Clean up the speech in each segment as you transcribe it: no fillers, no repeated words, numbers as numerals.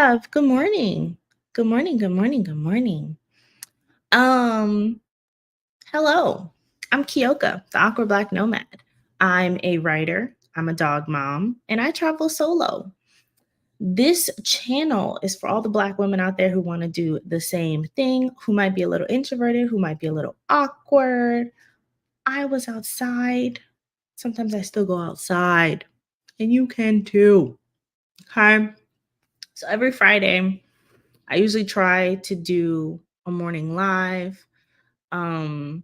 have. Good morning. Good morning, good morning, good morning. Um, Hello. I'm Kyoka, the Awkward Black Nomad. I'm a writer, I'm a dog mom, and I travel solo. This channel is for all the Black women out there who want to do the same thing, who might be a little introverted, who might be a little awkward. I was outside. Sometimes I still go outside, and you can too. Okay. So every Friday, I usually try to do a morning live. Um,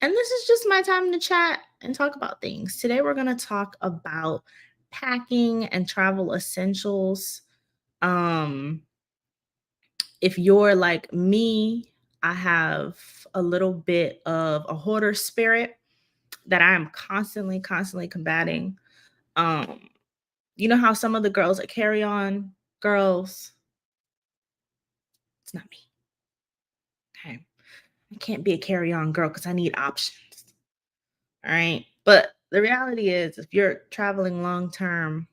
and this is just my time to chat and talk about things. Today, we're going to talk about packing and travel essentials. Um, if you're like me, I have a little bit of a hoarder spirit that I am constantly combating. Um, you know how some of the girls that carry on girls, it's not me. Okay. I can't be a carry on girl because I need options. All right. But the reality is, if you're traveling long term,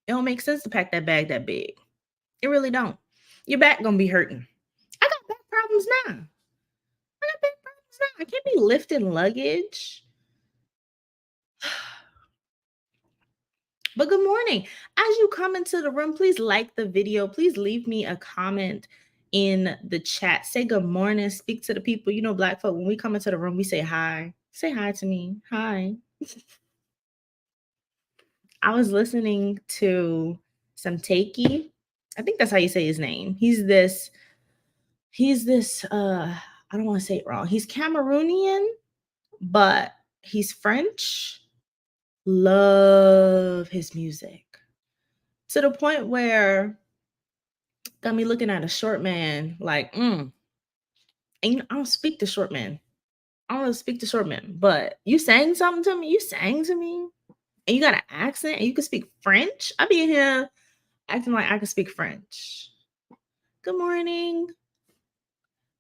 it don't make sense to pack that bag that big. It really don't. Your back gonna be hurting. I got back problems now. I got back problems now. I can't be lifting luggage. But good morning. As you come into the room, please like the video. Please leave me a comment in the chat. Say good morning. Speak to the people. You know, Black folk, when we come into the room, we say hi. Say hi to me. Hi. I was listening to some Takey. I think that's how you say his name. He's this I don't want to say it wrong. He's Cameroonian, but he's French. Love his music. To the point where got me looking at a short man like, and I don't speak to short men. I don't really speak to short men, but you sang something to me. You sang to me, and you got an accent, and you can speak French. I be in here acting like I can speak French. Good morning.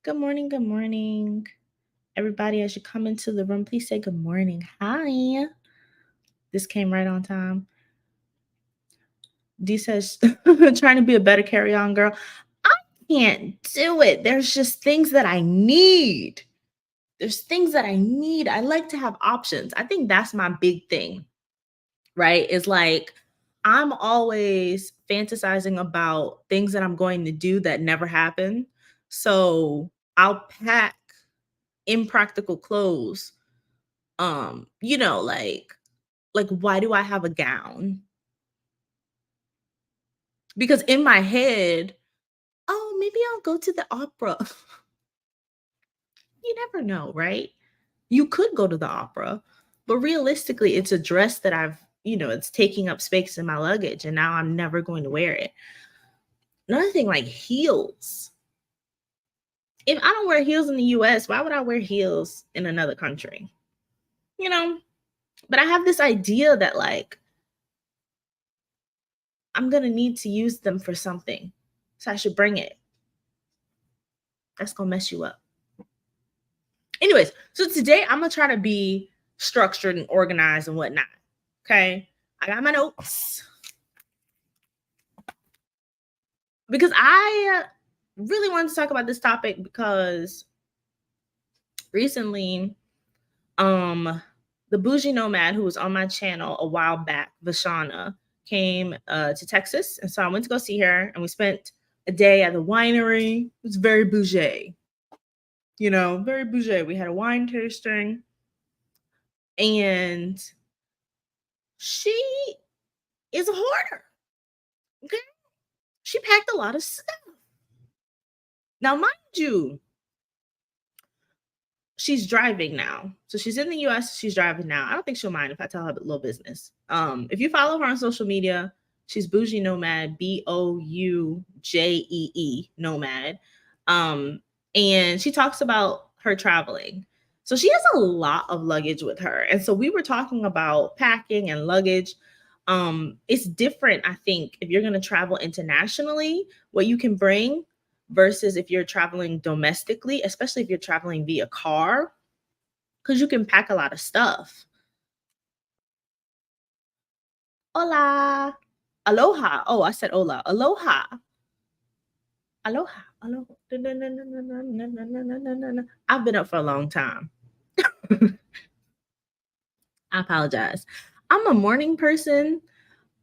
Good morning. Good morning. Everybody, as you come into the room, please say good morning. Hi. This came right on time. D says, trying to be a better carry on girl. I can't do it. There's just things that I need. There's things that I need. I like to have options. I think that's my big thing, right? Is like, I'm always fantasizing about things that I'm going to do that never happen. So I'll pack impractical clothes. Like why do I have a gown? Because in my head, oh, maybe I'll go to the opera. You never know, right? You could go to the opera, but realistically, it's a dress that it's taking up space in my luggage, and now I'm never going to wear it. Another thing, like heels. If I don't wear heels in the US, why would I wear heels in another country? You know, but I have this idea that like I'm gonna need to use them for something. So I should bring it. That's gonna mess you up. Anyways, so today I'm gonna try to be structured and organized and whatnot. Okay. I got my notes because I really wanted to talk about this topic because recently, the bougie nomad who was on my channel a while back, Vashana, came to Texas. And so I went to go see her and we spent a day at the winery. It was very bougie, very bougie. We had a wine tasting and she is a hoarder. Okay. She packed a lot of stuff. Now, mind you, she's driving now. So she's in the US, she's driving now. I don't think she'll mind if I tell her a little business. If you follow her on social media, she's Bougie Nomad, Boujee Nomad. And she talks about her traveling. So she has a lot of luggage with her. And so we were talking about packing and luggage. It's different, I think, if you're going to travel internationally, what you can bring versus if you're traveling domestically, especially if you're traveling via car, because you can pack a lot of stuff. Hola. Aloha. Oh, I said hola. Aloha. Aloha. Aloha. Na-na-na-na-na-na-na-na-na-na-na. I've been up for a long time. I apologize. I'm a morning person.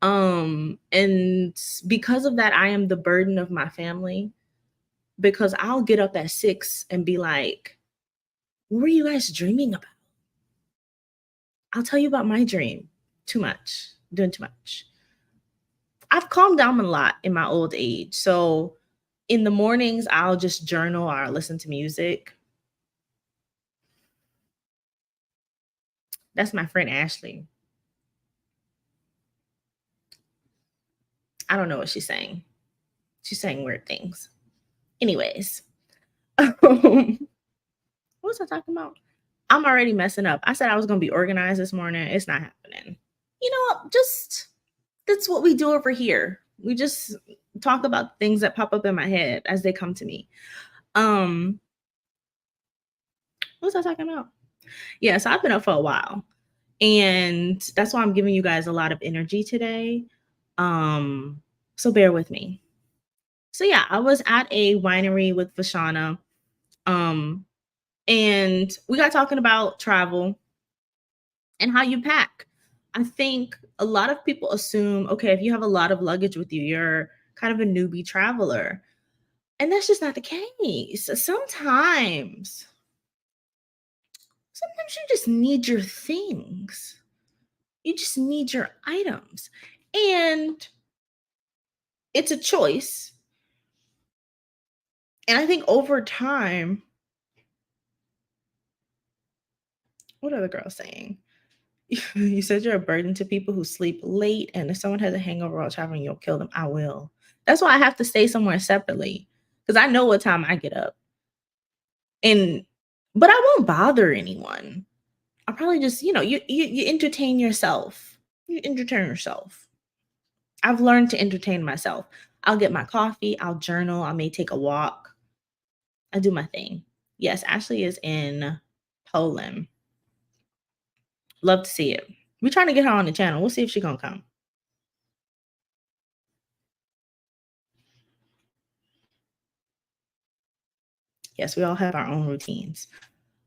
And because of that, I am the burden of my family because I'll get up at 6 and be like, what were you guys dreaming about? I'll tell you about my dream. Too much. Doing too much. I've calmed down a lot in my old age. So in the mornings, I'll just journal or listen to music. That's my friend Ashley. I don't know what she's saying. She's saying weird things. Anyways, what was I talking about? I'm already messing up. I said I was going to be organized this morning. It's not happening. You know what? Just that's what we do over here. We just talk about things that pop up in my head as they come to me. Um, what was I talking about? Yeah, so I've been up for a while. And that's why I'm giving you guys a lot of energy today. So bear with me. So yeah, I was at a winery with Vashana. Um, and we got talking about travel and how you pack. I think a lot of people assume, okay, if you have a lot of luggage with you, you're kind of a newbie traveler. And that's just not the case. Sometimes you just need your things. You just need your items. And it's a choice. And I think over time, what are the girls saying? You said you're a burden to people who sleep late, and if someone has a hangover while traveling, you'll kill them. I will. That's why I have to stay somewhere separately because I know what time I get up. And but I won't bother anyone. I'll probably just, you entertain yourself. You entertain yourself. I've learned to entertain myself. I'll get my coffee, I'll journal, I may take a walk. I do my thing. Yes, Ashley is in Poland. Love to see it. We're trying to get her on the channel. We'll see if she gonna come. Yes, we all have our own routines.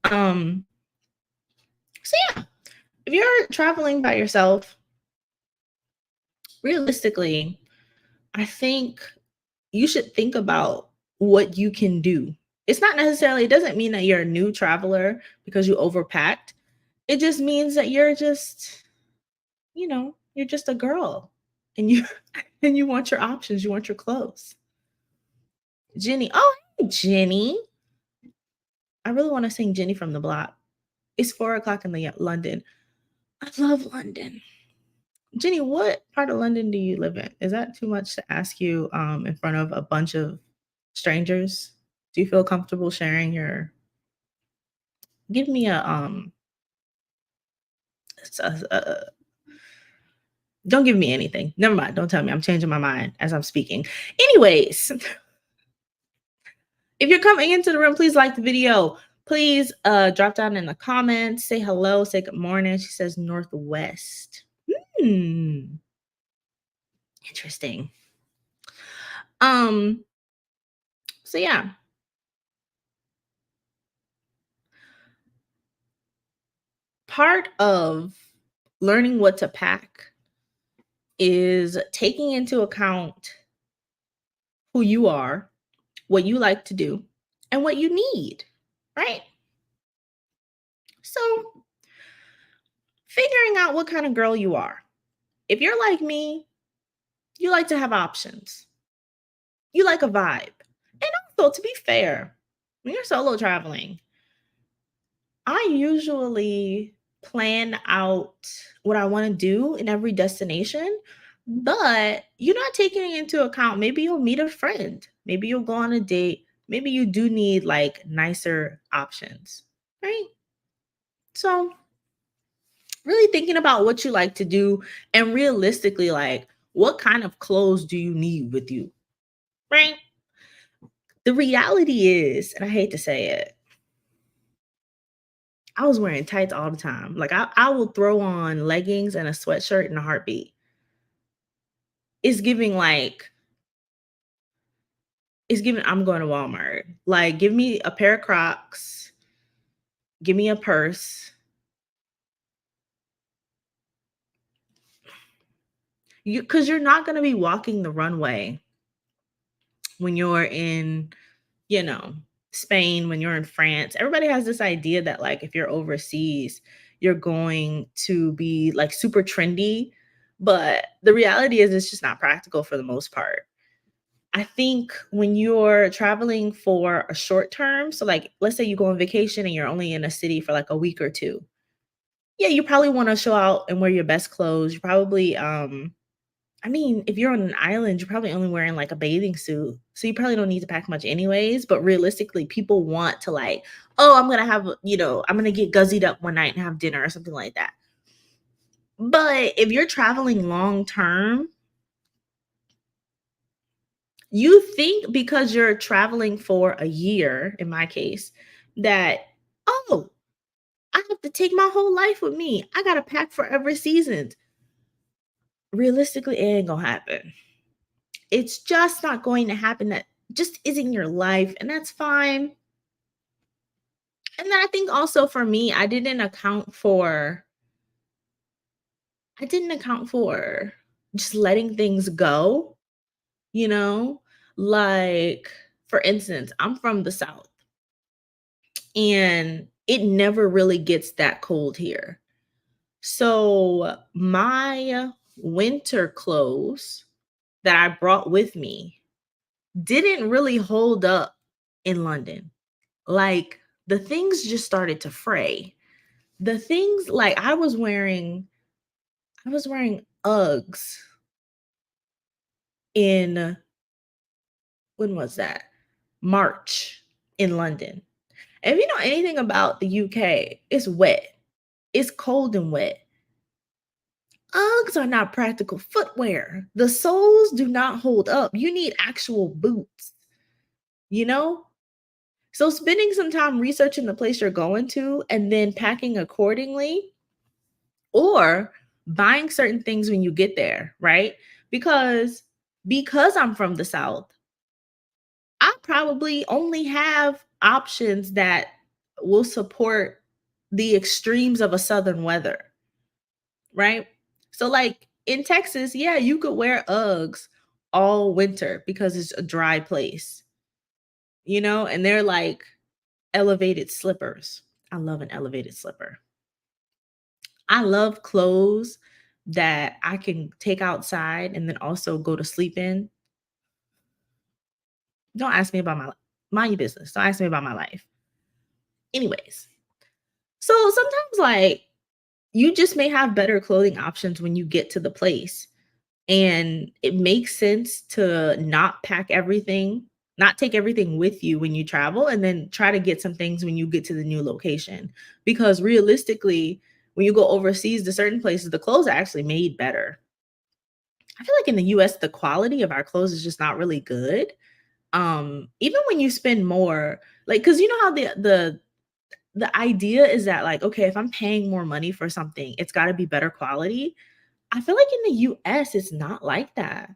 Um, so yeah, if you're traveling by yourself, realistically, I think you should think about what you can do. It's not necessarily, it doesn't mean that you're a new traveler because you overpacked. It just means that you're just a girl and you and you want your options, you want your clothes. Jenny. Oh, hey, Jenny. I really want to sing Jenny from the Block. It's 4 o'clock in the London. I love London. Jenny, what part of London do you live in? Is that too much to ask you in front of a bunch of strangers? Do you feel comfortable sharing your give me a don't give me anything. Never mind. Don't tell me. I'm changing my mind as I'm speaking. Anyways, if you're coming into the room, please like the video. Please drop down in the comments, say hello, say good morning. She says Northwest. Interesting. Um, so yeah. Part of learning what to pack is taking into account who you are, what you like to do, and what you need, right? So, figuring out what kind of girl you are. If you're like me, you like to have options. You like a vibe. And also, to be fair, when you're solo traveling, I usually plan out what I want to do in every destination, but you're not taking into account maybe you'll meet a friend, maybe you'll go on a date, maybe you do need like nicer options, right? So, really thinking about what you like to do and realistically, like, what kind of clothes do you need with you, right? The reality is, and I hate to say it, I was wearing tights all the time. Like I will throw on leggings and a sweatshirt in a heartbeat. It's giving like it's giving I'm going to Walmart. Like, give me a pair of Crocs, give me a purse. Because you're not gonna be walking the runway when you're in, you know, Spain, when you're in France. Everybody has this idea that like if you're overseas, you're going to be like super trendy, but the reality is it's just not practical for the most part. I think when you're traveling for a short term, so like let's say you go on vacation and you're only in a city for like a week or two. Yeah, you probably want to show out and wear your best clothes. You probably I mean, if you're on an island, you're probably only wearing like a bathing suit. So you probably don't need to pack much anyways, but realistically, people want to like, oh, I'm going to have, I'm going to get guzzied up one night and have dinner or something like that. But if you're traveling long term, you think because you're traveling for a year, in my case, that, oh, I have to take my whole life with me. I got to pack for every season. Realistically, it ain't going to happen. It's just not going to happen. That just isn't your life, and that's fine. And then I think also for me, I didn't account for just letting things go, you know? Like, for instance, I'm from the South, and it never really gets that cold here. So, my winter clothes that I brought with me didn't really hold up in London. Like, the things just started to fray. The things like I was wearing Uggs in when was that? March in London. If you know anything about the UK, it's wet. It's cold and wet. Uggs are not practical footwear. The soles do not hold up. You need actual boots, you know? So spending some time researching the place you're going to and then packing accordingly, or buying certain things when you get there, right? Because I'm from the South, I probably only have options that will support the extremes of a southern weather, right? So like in Texas, yeah, you could wear Uggs all winter because it's a dry place, and they're like elevated slippers. I love an elevated slipper. I love clothes that I can take outside and then also go to sleep in. Don't ask me about my mind your business. Don't ask me about my life. Anyways, so sometimes like you just may have better clothing options when you get to the place. And it makes sense to not pack everything, not take everything with you when you travel, and then try to get some things when you get to the new location. Because realistically, when you go overseas to certain places, the clothes are actually made better. I feel like in the US, the quality of our clothes is just not really good. Even when you spend more, like, because you know how the idea is that like, okay, if I'm paying more money for something, it's got to be better quality. I feel like in the US, it's not like that.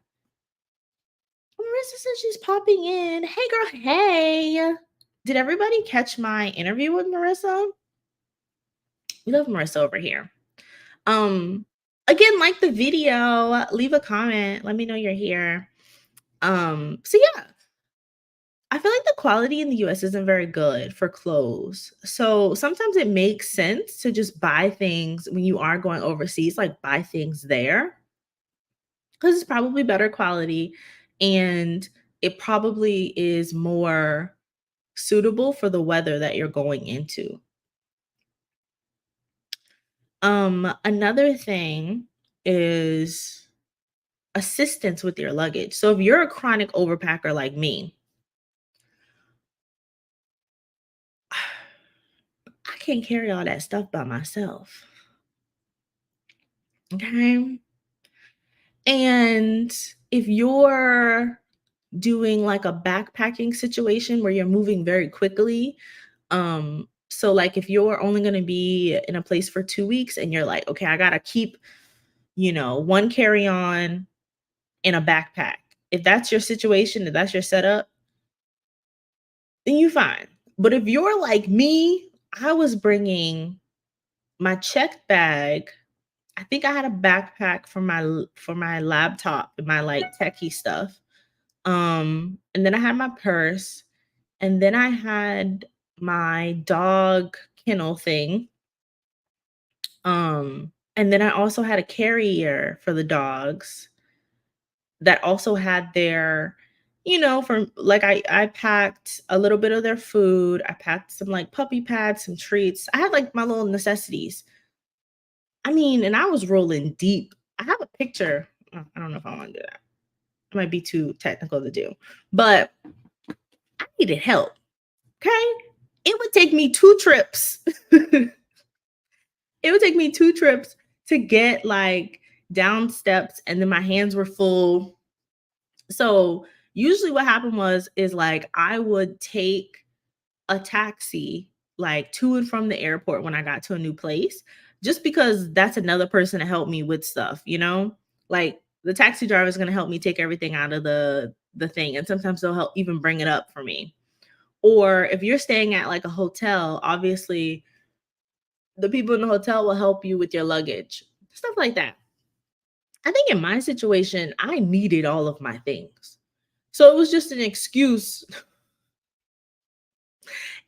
Marissa says she's popping in. Hey, girl. Hey. Did everybody catch my interview with Marissa? We love Marissa over here. Um, Again, like the video, leave a comment, let me know you're here. So yeah, I feel like the quality in the US isn't very good for clothes. So sometimes it makes sense to just buy things when you are going overseas, like buy things there because it's probably better quality and it probably is more suitable for the weather that you're going into. Another thing is assistance with your luggage. So if you're a chronic overpacker like me, I can't carry all that stuff by myself. Okay. And if you're doing like a backpacking situation where you're moving very quickly, so like if you're only going to be in a place for 2 weeks and you're like, okay, I got to keep, one carry on, and a backpack. If that's your situation, if that's your setup, then you fine. But if you're like me, I was bringing my checked bag. I think I had a backpack for my laptop and my like techie stuff. And then I had my purse, and then I had my dog kennel thing. And then I also had a carrier for the dogs that also had their, for like I packed a little bit of their food. I packed some like puppy pads, some treats. I had like my little necessities. I mean, and I was rolling deep. I have a picture. I don't know if I want to do that. It might be too technical to do, but I needed help. Okay. It would take me two trips. It would take me two trips to get like down steps, and then my hands were full. So usually what happened is like I would take a taxi like to and from the airport when I got to a new place, just because that's another person to help me with stuff, you know? Like the taxi driver is going to help me take everything out of the thing, and sometimes they'll help even bring it up for me. Or if you're staying at like a hotel, obviously the people in the hotel will help you with your luggage. Stuff like that. I think in my situation, I needed all of my things. So it was just an excuse. It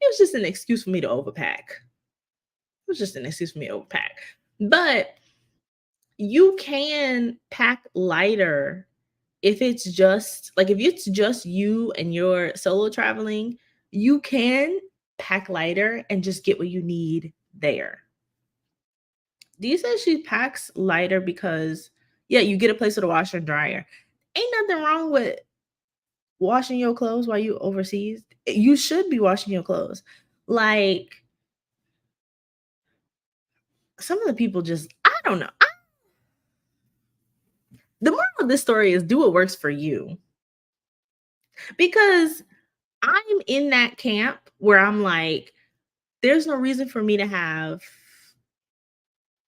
was just an excuse for me to overpack. It was just an excuse for me to overpack. But you can pack lighter if it's just you and you're solo traveling, you can pack lighter and just get what you need there. Dee says she packs lighter because, yeah, you get a place with a washer and dryer. Ain't nothing wrong with washing your clothes while you overseas. You should be washing your clothes. Like some of the people just, I don't know. The moral of this story is do what works for you, because I'm in that camp where I'm like, there's no reason for me to have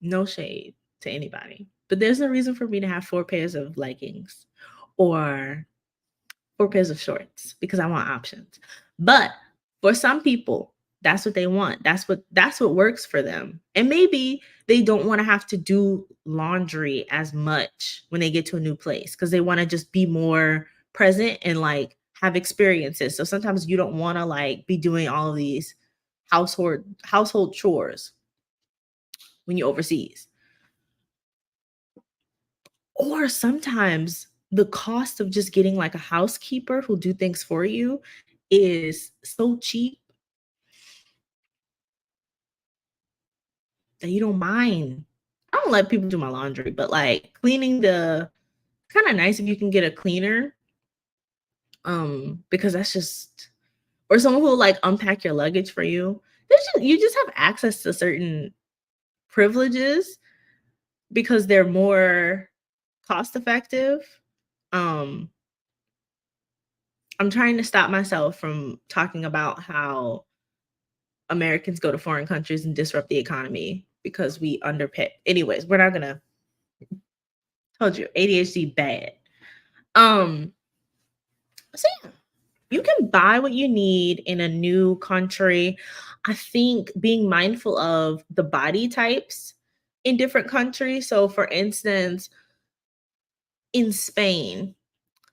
no shade to anybody, but there's no reason for me to have four pairs of leggings or four pairs of shorts because I want options. But for some people, that's what they want. That's what works for them. And maybe they don't want to have to do laundry as much when they get to a new place because they want to just be more present and like have experiences. So sometimes you don't want to like be doing all of these household chores when you're overseas. Or sometimes the cost of just getting like a housekeeper who do things for you is so cheap that you don't mind. I don't let people do my laundry, but like cleaning the kind of nice if you can get a cleaner. Because that's just, or someone who will like unpack your luggage for you. You just have access to certain privileges because they're more cost effective. Um, I'm trying to stop myself from talking about how Americans go to foreign countries and disrupt the economy because we underpay. Anyways, we're not gonna. Told you, ADHD bad. Um, so yeah, you can buy what you need in a new country. I think being mindful of the body types in different countries. So, for instance, in Spain,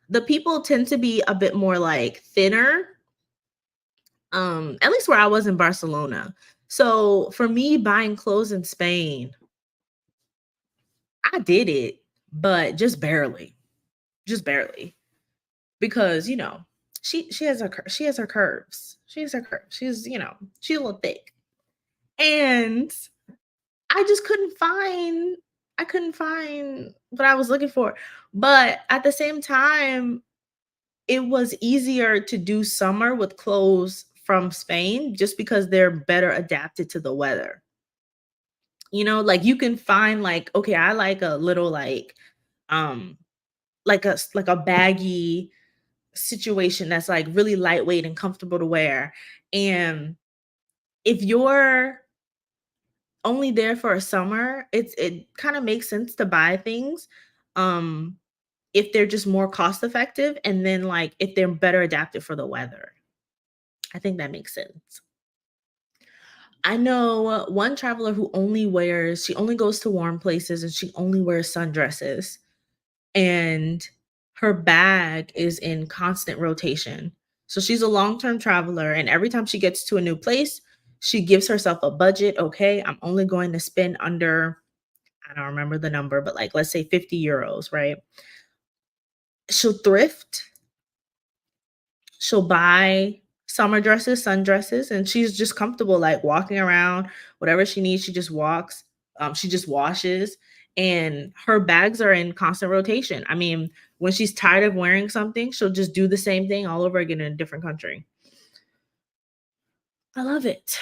the people tend to be a bit more like thinner. At least where I was in Barcelona. So for me buying clothes in Spain, I did it, but just barely. Just barely. Because, she has her curves. She has her curves. She's a little thick. And I couldn't find what I was looking for. But at the same time, it was easier to do summer with clothes from Spain just because they're better adapted to the weather. Like you can find like, okay, I like a little um like a baggy situation that's like really lightweight and comfortable to wear. And if you're only there for a summer, it kind of makes sense to buy things. Um if they're just more cost effective, and then, like, if they're better adapted for the weather. I think that makes sense. I know one traveler who she only goes to warm places and she only wears sundresses, and her bag is in constant rotation. So she's a long-term traveler, and every time she gets to a new place, she gives herself a budget. Okay, I'm only going to spend under, I don't remember the number, but like let's say 50 euros, right? She'll thrift, she'll buy summer dresses, sundresses, and she's just comfortable like walking around. Whatever she needs, she just walks. She just washes, and her bags are in constant rotation. I mean, when she's tired of wearing something, she'll just do the same thing all over again in a different country. I love it.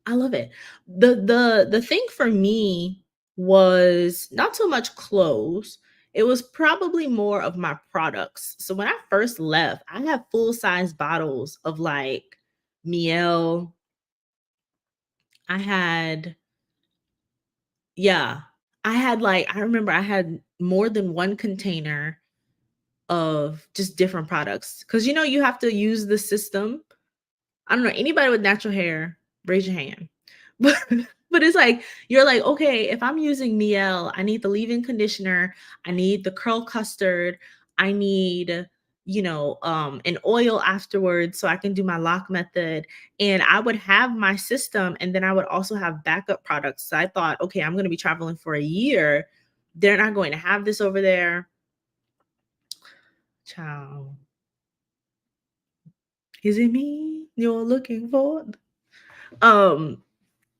I love it. The thing for me was not so much clothes. It was probably more of my products. So when I first left, I had full-size bottles of like Miel. I had yeah. I remember I had more than one container of just different products. Cause you have to use the system. I don't know, anybody with natural hair, raise your hand. But but it's like, you're like, "Okay, if I'm using Miel, I need the leave-in conditioner, I need the curl custard, I need, an oil afterwards so I can do my lock method." And I would have my system, and then I would also have backup products. So I thought, "Okay, I'm gonna be traveling for a year. They're not going to have this over there." Child, is it me you're looking for? Um,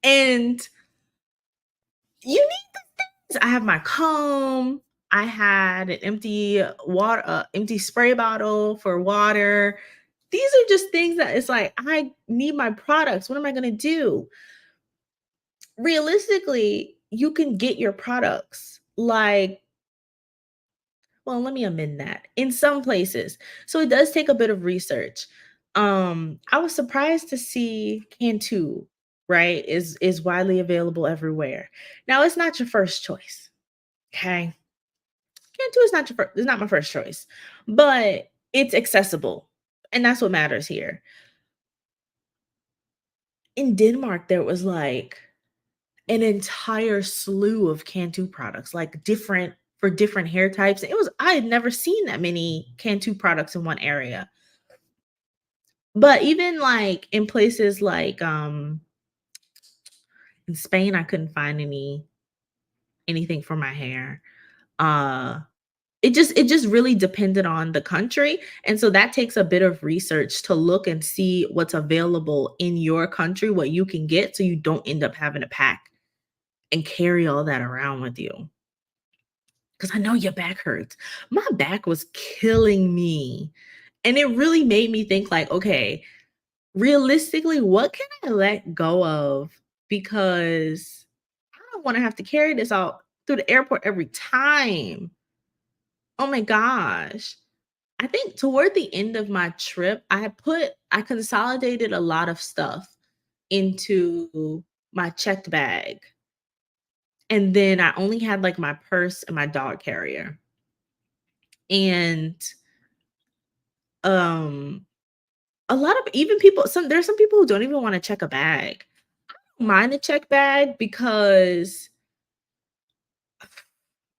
and you need I have my comb, I had an empty spray bottle for water. These are just things that it's like, I need my products. What am I gonna do? Realistically, you can get your products. Like, well, let me amend that. In some places. So it does take a bit of research. I was surprised to see Cantu, right, is widely available everywhere. Now, it's not your first choice. Okay. Cantu is not my first choice, but it's accessible, and that's what matters here. In Denmark, there was, like, an entire slew of Cantu products, like, different for different hair types. I had never seen that many Cantu products in one area. But even, like, in places like, in Spain, I couldn't find anything for my hair. Uh it just really depended on the country, and so that takes a bit of research to look and see what's available in your country, what you can get, so you don't end up having to pack and carry all that around with you. Because I know your back hurts. My back was killing me, and it really made me think like, "Okay, realistically, what can I let go of? Because I don't wanna have to carry this out through the airport every time." Oh my gosh. I think toward the end of my trip, I consolidated a lot of stuff into my checked bag. And then I only had like my purse and my dog carrier. And um a lot of even people there's some people who don't even want to check a bag. I don't mind a check bag because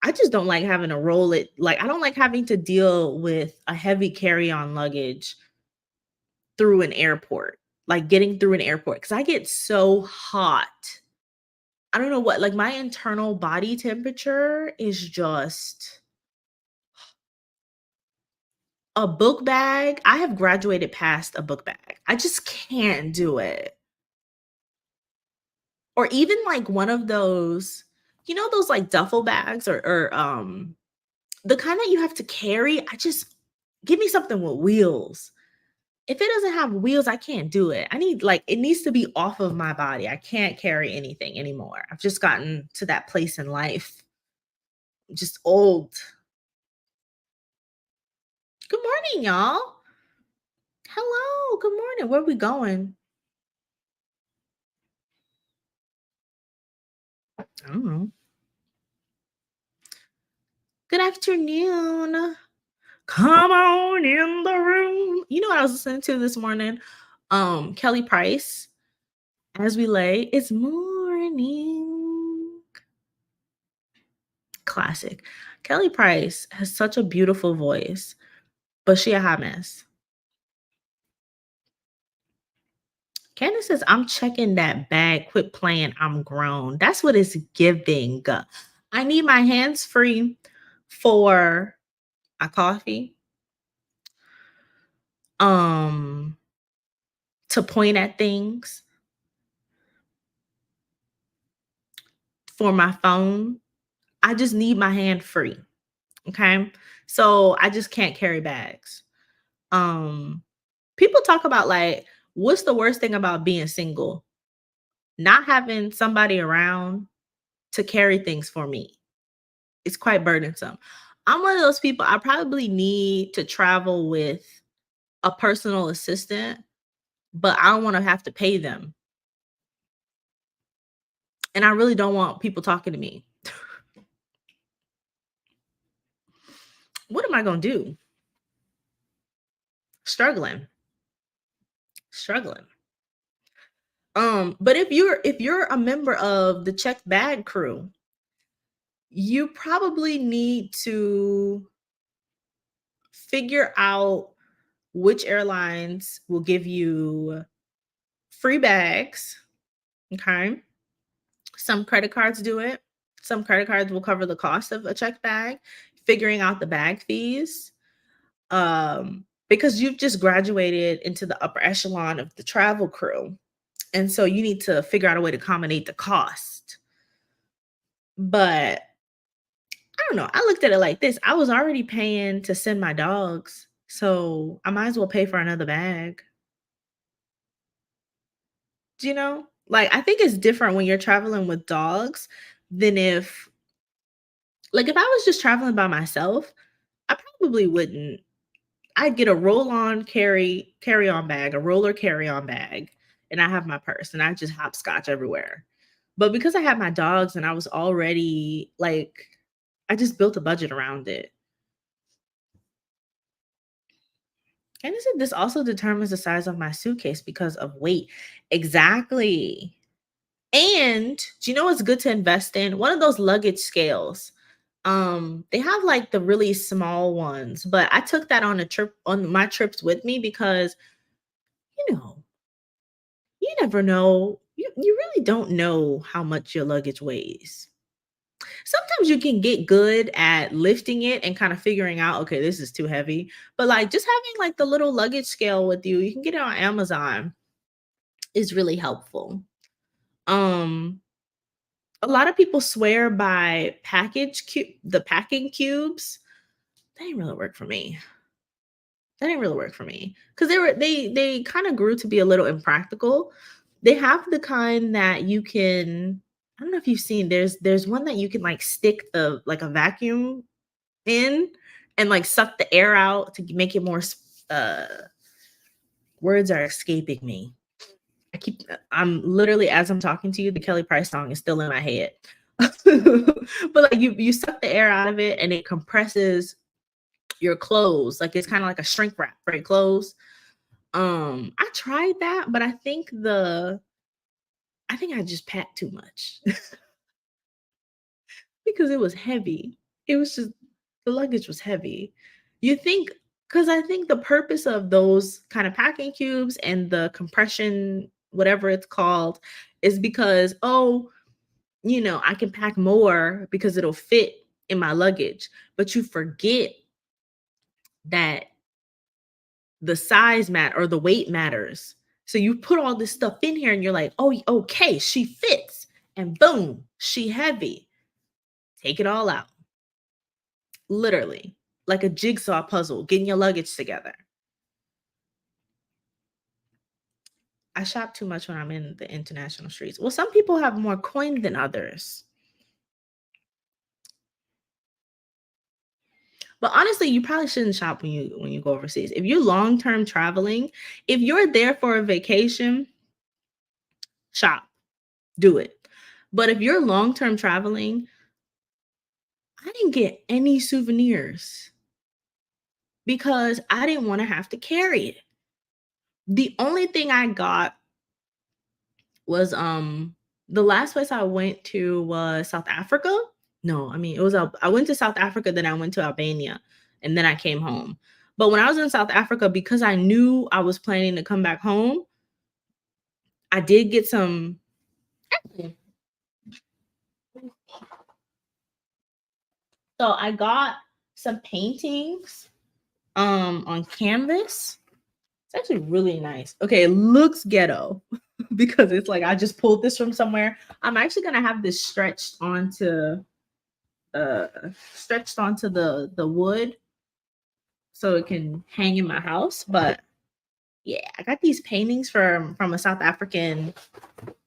I just don't like having to roll it. Like, I don't like having to deal with a heavy carry-on luggage through an airport, like getting through an airport, because I get so hot. I don't know what, like my internal body temperature is just a book bag. I have graduated past a book bag. I just can't do it. Or even like one of those, those like duffel bags or the kind that you have to carry. I just give me something with wheels. If it doesn't have wheels, I can't do it. It needs to be off of my body. I can't carry anything anymore. I've just gotten to that place in life. I'm just old. Good morning, y'all. Hello. Good morning. Where we going? I don't know. Good afternoon. Come on in the room. You know what I was listening to this morning? Kelly Price, As We Lay. It's morning. Classic. Kelly Price has such a beautiful voice, but she a hot mess. Candace says, I'm checking that bag. Quit playing. I'm grown. That's what it's giving. I need my hands free for a coffee. Um, to point at things for my phone. I just need my hand free. Okay. So I just can't carry bags. Um, People talk about like, what's the worst thing about being single? Not having somebody around to carry things for me. It's quite burdensome. I'm one of those people, I probably need to travel with a personal assistant, but I don't want to have to pay them. And I really don't want people talking to me. What am I going to do? Struggling, struggling. But if you're a member of the checked bag crew, you probably need to figure out which airlines will give you free bags. Okay. Some credit cards do it. Some credit cards will cover the cost of a checked bag, figuring out the bag fees. Because you've just graduated into the upper echelon of the travel crew. And so you need to figure out a way to accommodate the cost. But I don't know. I looked at it like this. I was already paying to send my dogs. So I might as well pay for another bag. Do you know? Like, I think it's different when you're traveling with dogs than if I was just traveling by myself, I probably wouldn't. I'd get a roll-on carry-on bag, a roller carry-on bag, and I have my purse and I just hopscotch everywhere. But because I had my dogs and I was already like, I just built a budget around it. And isn't this also determines the size of my suitcase because of weight? Exactly. And do you know what's good to invest in? One of those luggage scales. They have like the really small ones, but I took that on a trip on my trips with me because you know, you never know. You really don't know how much your luggage weighs. Sometimes you can get good at lifting it and kind of figuring out, okay, this is too heavy. But like just having like the little luggage scale with you, you can get it on Amazon, is really helpful. Um, a lot of people swear by the packing cubes. They didn't really work for me. That didn't really work for me because they kind of grew to be a little impractical. They have the kind that you can. I don't know if you've seen. There's one that you can like stick the like a vacuum in and like suck the air out to make it more. Uh, Words are escaping me. I'm literally as I'm talking to you, the Kelly Price song is still in my head. But like you suck the air out of it and it compresses your clothes. Like it's kind of like a shrink wrap for your clothes. I tried that, but I think I just packed too much because it was heavy. It was just the luggage was heavy. You think because I think the purpose of those kind of packing cubes and the compression, whatever it's called, is because, oh, I can pack more because it'll fit in my luggage. But you forget that the size or the weight matters. So you put all this stuff in here and you're like, oh, okay, she fits. And boom, she heavy. Take it all out. Literally, like a jigsaw puzzle, getting your luggage together. I shop too much when I'm in the international streets. Well, some people have more coin than others. But honestly, you probably shouldn't shop when you go overseas. If you're long-term traveling, if you're there for a vacation, shop. Do it. But if you're long-term traveling, I didn't get any souvenirs because I didn't want to have to carry it. The only thing I got was the last place I went to was South Africa. No, I mean it was I went to South Africa, then I went to Albania, and then I came home. But when I was in South Africa, because I knew I was planning to come back home, I did get some. So I got some paintings on canvas. It's actually really nice. Okay, it looks ghetto because it's like I just pulled this from somewhere. I'm actually gonna have this uh stretched onto the wood so it can hang in my house. But yeah, I got these paintings from a South African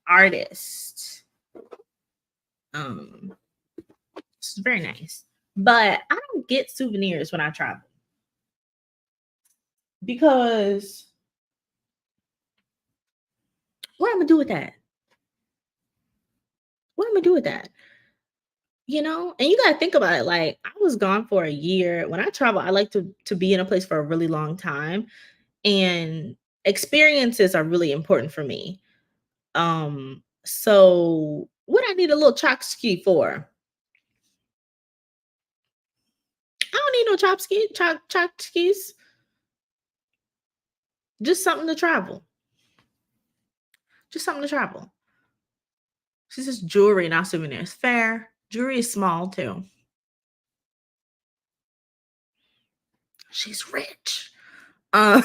artist. Um, it's very nice. But I don't get souvenirs when I travel because what am I gonna do with that? What am I gonna do with that? You know? And you gotta think about it. Like I was gone for a year. When I travel, I like to be in a place for a really long time. And experiences are really important for me. So what I need a little chopski for? I don't need no chopskis. Just something to travel. Just something to travel. She says jewelry, not souvenirs. Fair. Jewelry is small too. She's rich. Um,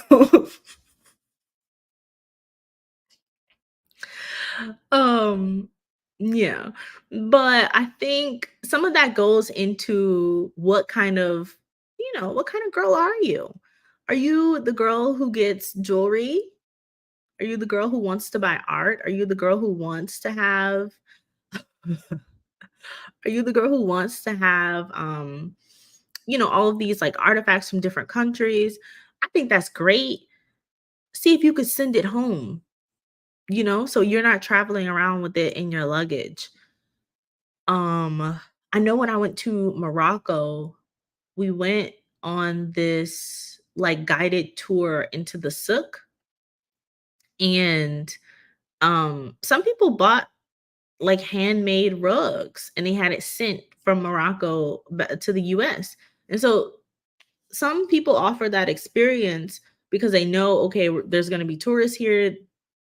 um, yeah. But I think some of that goes into what kind of girl are you? Are you the girl who gets jewelry? Are you the girl who wants to buy art? Are you the girl who wants to have Are you the girl who wants to have all of these like artifacts from different countries? I think that's great. See if you could send it home, so you're not traveling around with it in your luggage. I know when I went to Morocco, we went on this like guided tour into the souk, and some people bought like handmade rugs and they had it sent from Morocco to the US. And so some people offer that experience because they know, okay, there's going to be tourists here.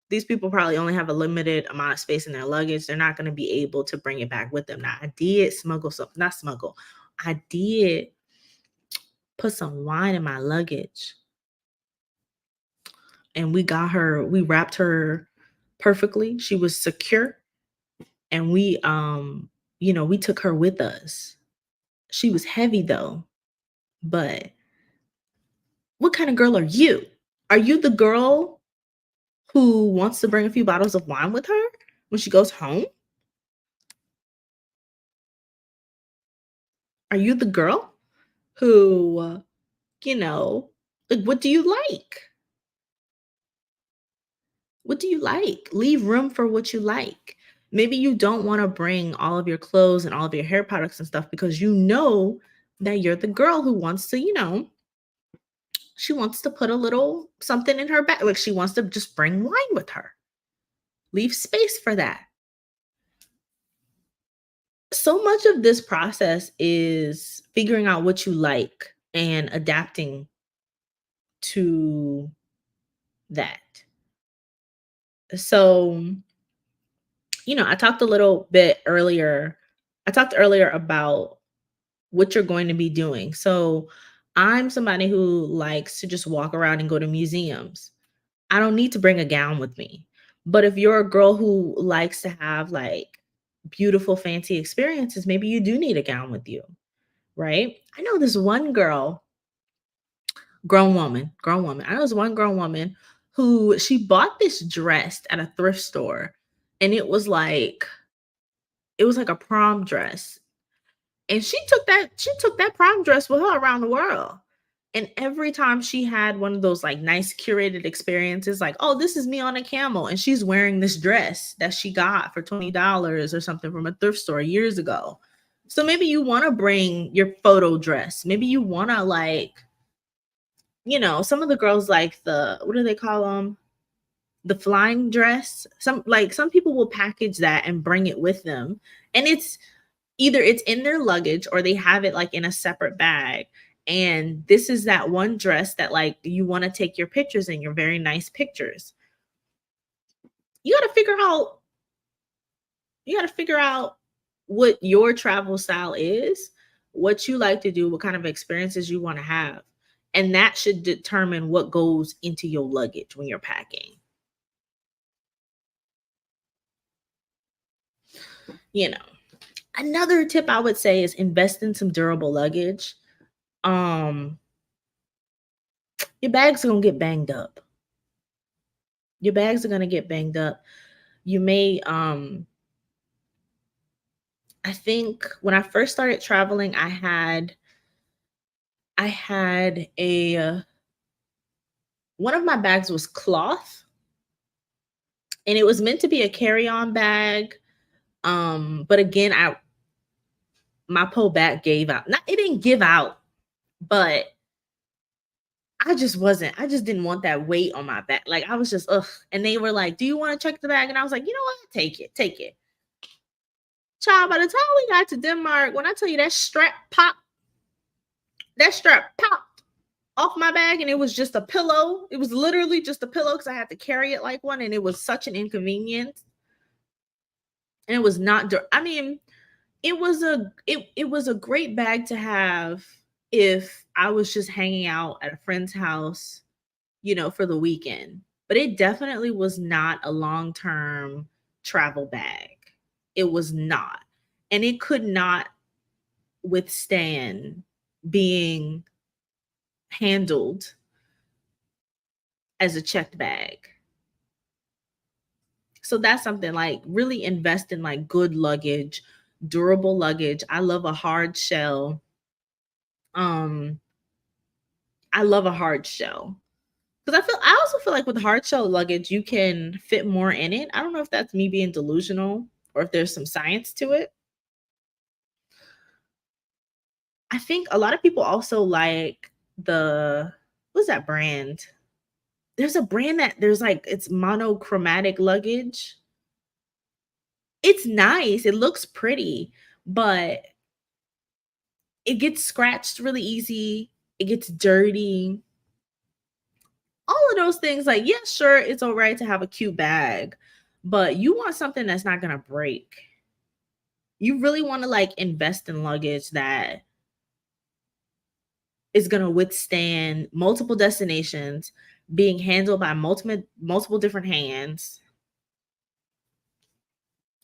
These people probably only have a limited amount of space in their luggage. They're not going to be able to bring it back with them. Now, I did smuggle some, not smuggle, I did put some wine in my luggage and we wrapped her perfectly. She was secure and we took her with us. She was heavy though, but what kind of girl are you? Are you the girl who wants to bring a few bottles of wine with her when she goes home? Are you the girl who, you know, like what do you like? What do you like? Leave room for what you like. Maybe you don't want to bring all of your clothes and all of your hair products and stuff because you know that you're the girl who wants to, she wants to put a little something in her bag. Like she wants to just bring wine with her. Leave space for that. So much of this process is figuring out what you like and adapting to that. So, I talked a little bit earlier. I talked earlier about what you're going to be doing. So, I'm somebody who likes to just walk around and go to museums. I don't need to bring a gown with me. But if you're a girl who likes to have like beautiful, fancy experiences, maybe you do need a gown with you, right? I know this one girl, grown woman. I know this one grown woman who she bought this dress at a thrift store and it was like a prom dress. And she took that prom dress with her around the world. And every time she had one of those like nice curated experiences, like, oh, this is me on a camel. And she's wearing this dress that she got for $20 or something from a thrift store years ago. So maybe you want to bring your photo dress. Maybe you want to like, some of the girls like the what do they call them? The flying dress. Some people will package that and bring it with them. And it's either it's in their luggage or they have it like in a separate bag. And this is that one dress that like you want to take your pictures in, your very nice pictures. You got to figure out you got to figure out what your travel style is, what you like to do, what kind of experiences you want to have. And that should determine what goes into your luggage when you're packing. You know, another tip I would say is invest in some durable luggage. Um, your bags are going to get banged up. Your bags are going to get banged up. You may I think when I first started traveling, I had a one of my bags was cloth and it was meant to be a carry-on bag. But again, I my pole back gave out. Not it didn't give out, but I just didn't want that weight on my back. Like I was just ugh. And they were like, "Do you want to check the bag?" And I was like, "You know what? Take it. Take it." Child, by the time we got to Denmark, when I tell you that strap popped off my bag and it was just a pillow. It was literally just a pillow because I had to carry it like one and it was such an inconvenience. And it was not I mean, it was a great bag to have if I was just hanging out at a friend's house, for the weekend. But it definitely was not a long-term travel bag. It was not. And it could not withstand being handled as a checked bag. So that's something like really invest in like good luggage, durable luggage. I love a hard shell. Um, I love a hard shell. Because I also feel like with hard shell luggage, you can fit more in it. I don't know if that's me being delusional or if there's some science to it. I think a lot of people also like what's that brand? There's a brand that there's like it's monochromatic luggage. It's nice. It looks pretty, but it gets scratched really easy. It gets dirty. All of those things, like, yeah, sure, it's all right to have a cute bag, but you want something that's not gonna break. You really want to like invest in luggage that is gonna withstand multiple destinations, being handled by multiple different hands.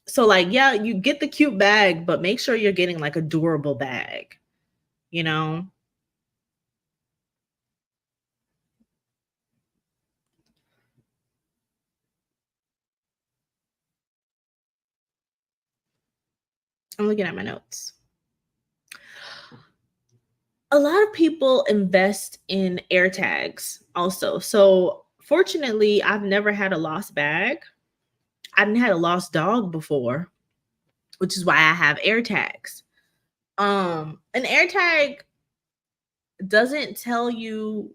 So like, yeah, you get the cute bag, but make sure you're getting like a durable bag, you know? I'm looking at my notes. A lot of people invest in air tags also. So fortunately, I've never had a lost bag. I haven't had a lost dog before, which is why I have air tags. An air tag doesn't tell you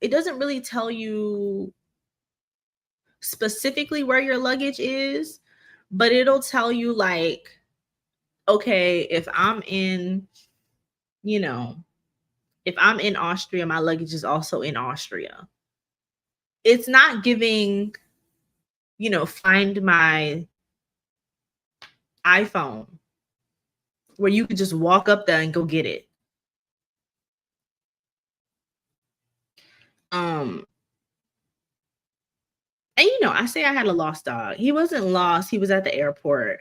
it doesn't really tell you specifically where your luggage is, but it'll tell you like, okay, you know, if I'm in Austria, my luggage is also in Austria. It's not giving, find my iPhone where you could just walk up there and go get it. Um, and I say I had a lost dog. He wasn't lost, he was at the airport,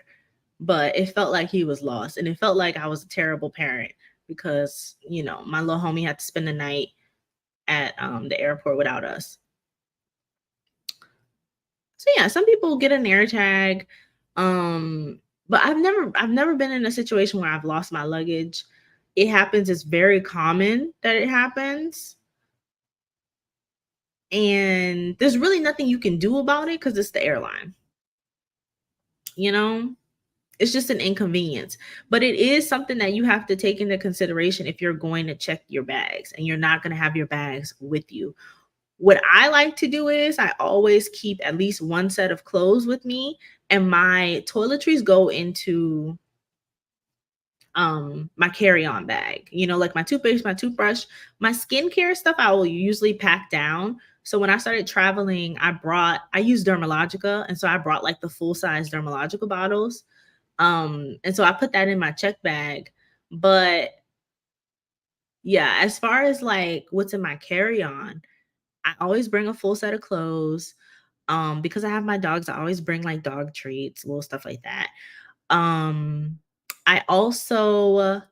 but it felt like he was lost. And it felt like I was a terrible parent because, my little homie had to spend the night at the airport without us. So yeah, some people get an air tag. But I've never been in a situation where I've lost my luggage. It happens, it's very common that it happens. And there's really nothing you can do about it because it's the airline. You know, It's just an inconvenience, but it is something that you have to take into consideration if you're going to check your bags and you're not going to have your bags with you. What I like to do is I always keep at least one set of clothes with me, and my toiletries go into my carry-on bag. You know, like my toothpaste, my toothbrush, my skincare stuff I will usually pack down. So when I started traveling, I use Dermalogica, and so I brought like the full-size Dermalogica bottles. And so I put that in my check bag. But yeah, as far as like what's in my carry-on, I always bring a full set of clothes. Because I have my dogs, I always bring like dog treats, little stuff like that. Um, I also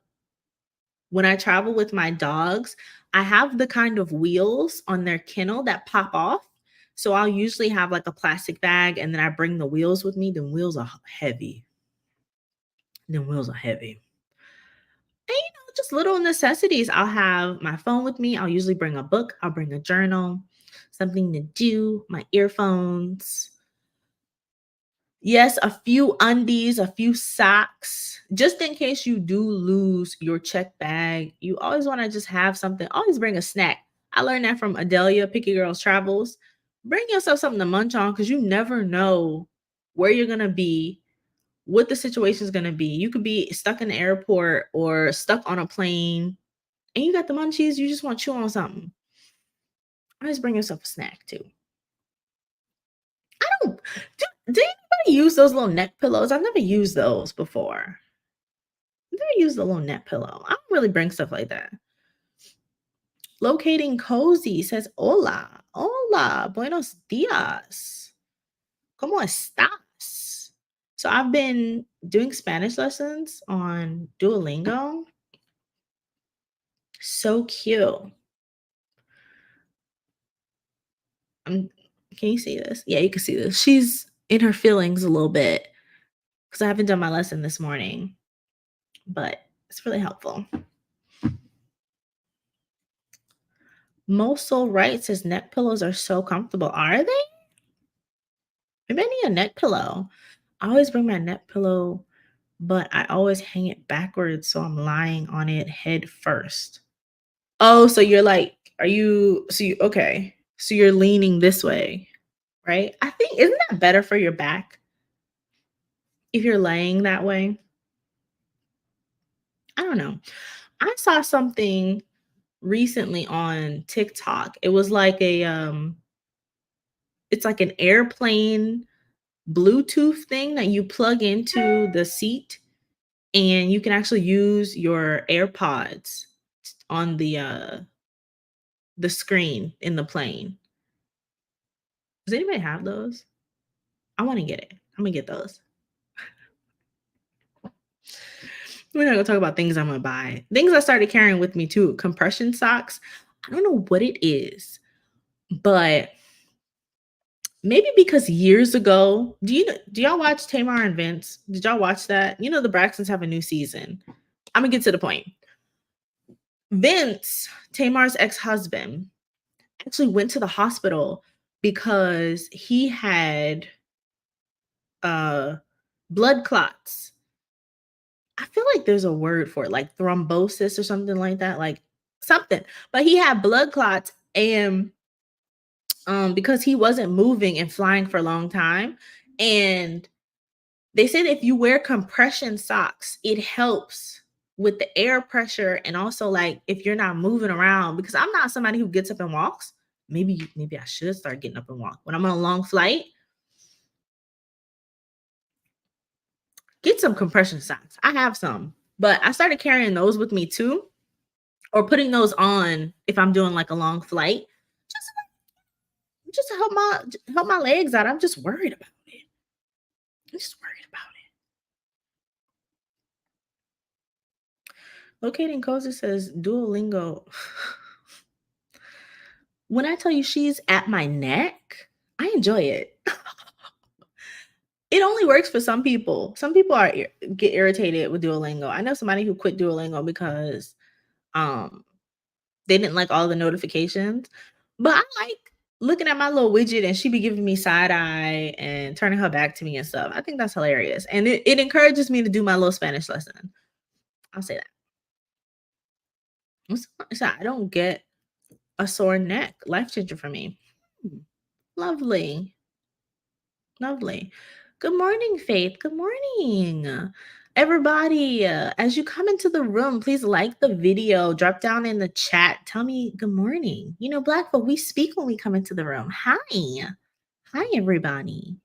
when I travel with my dogs, I have the kind of wheels on their kennel that pop off. So I'll usually have like a plastic bag and then I bring the wheels with me. The wheels are heavy. The wheels are heavy. And, just little necessities. I'll have my phone with me. I'll usually bring a book. I'll bring a journal, something to do, my earphones. Yes, a few undies, a few socks, just in case you do lose your check bag. You always want to just have something. Always bring a snack. I learned that from Adelia, Picky Girls Travels. Bring yourself something to munch on because you never know where you're going to be, what the situation is going to be. You could be stuck in the airport or stuck on a plane and you got the munchies. You just want to chew on something. Always bring yourself a snack too. I don't, do anybody use those little neck pillows? I've never used those before. I've never used a little neck pillow. I don't really bring stuff like that. Locating Cozy says, Hola, hola, buenos dias. ¿Cómo estás? So I've been doing Spanish lessons on Duolingo. So cute. Um, can you see this? Yeah, you can see this. She's in her feelings a little bit because I haven't done my lesson this morning, but it's really helpful. Mosul Wright says neck pillows are so comfortable. Are they? Maybe I need a neck pillow. I always bring my neck pillow, but I always hang it backwards so I'm lying on it head first. Oh, so you're like, are you so you okay. So you're leaning this way, right? I think isn't that better for your back if you're laying that way? I don't know. I saw something recently on TikTok. It was like it's like an airplane Bluetooth thing that you plug into the seat and you can actually use your AirPods on the screen in the plane. Does anybody have those? I want to get it. I'm gonna get those. We're not gonna talk about things I'm gonna buy. Things I started carrying with me too. Compression socks. I don't know what it is, but maybe because years ago, do y'all watch Tamar and Vince? Did y'all watch that? You know the Braxtons have a new season. I'm gonna get to the point. Vince, Tamar's ex-husband, actually went to the hospital because he had uh blood clots. I feel like there's a word for it, like thrombosis or something like that, like something. But he had blood clots and because he wasn't moving and flying for a long time. And they said if you wear compression socks, it helps with the air pressure and also like if you're not moving around because I'm not somebody who gets up and walks. Maybe I should start getting up and walk. When I'm on a long flight, get some compression socks. I have some, but I started carrying those with me too, or putting those on if I'm doing like a long flight, just just to help my legs out. I'm just worried about it. I'm just worried about it. Locating Cozy says Duolingo. When I tell you she's at my neck, I enjoy it. It only works for some people. Some people get irritated with Duolingo. I know somebody who quit Duolingo because um they didn't like all the notifications. But I like looking at my little widget and she be giving me side eye and turning her back to me and stuff. I think that's hilarious. And it encourages me to do my little Spanish lesson. I'll say that. So I don't get a sore neck. Life changer for me. Hmm, lovely. Lovely. Good morning, Faith. Good morning. Everybody, as you come into the room, please like the video, drop down in the chat, tell me good morning. You know, Black folk, we speak when we come into the room. Hi. Hi, everybody.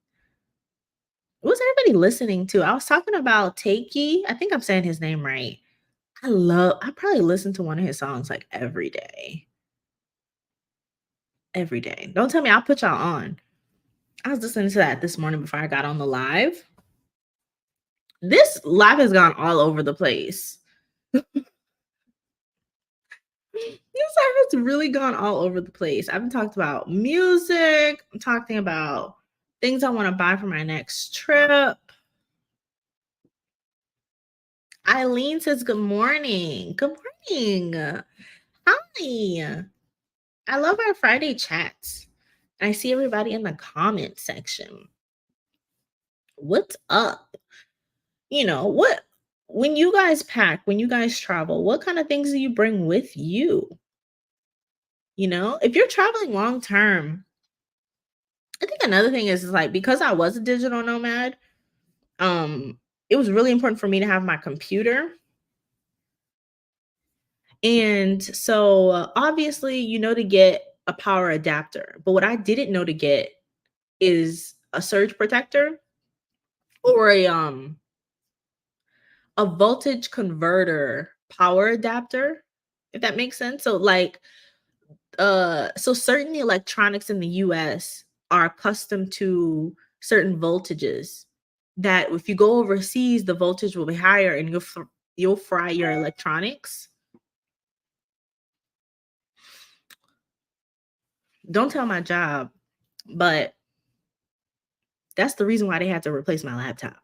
What's everybody listening to? I was talking about Takey. I think I'm saying his name right. I probably listen to one of his songs like every day. Every day. Don't tell me I'll put y'all on. I was listening to that this morning before I got on the live. This live has gone all over the place. This live has really gone all over the place. I've been talking about music. I'm talking about things I want to buy for my next trip. Eileen says, good morning. Good morning. Hi. I love our Friday chats. I see everybody in the comment section. What's up? You know, when you guys pack, when you guys travel, what kind of things do you bring with you? You know, if you're traveling long term, I think another thing is like because I was a digital nomad, um, it was really important for me to have my computer. And so obviously, you know, to get a power adapter. But what I didn't know to get is a surge protector or a voltage converter power adapter, if that makes sense. So like so certain electronics in the US are accustomed to certain voltages that if you go overseas the voltage will be higher and you'll fry your electronics. Don't tell my job, but that's the reason why they had to replace my laptop.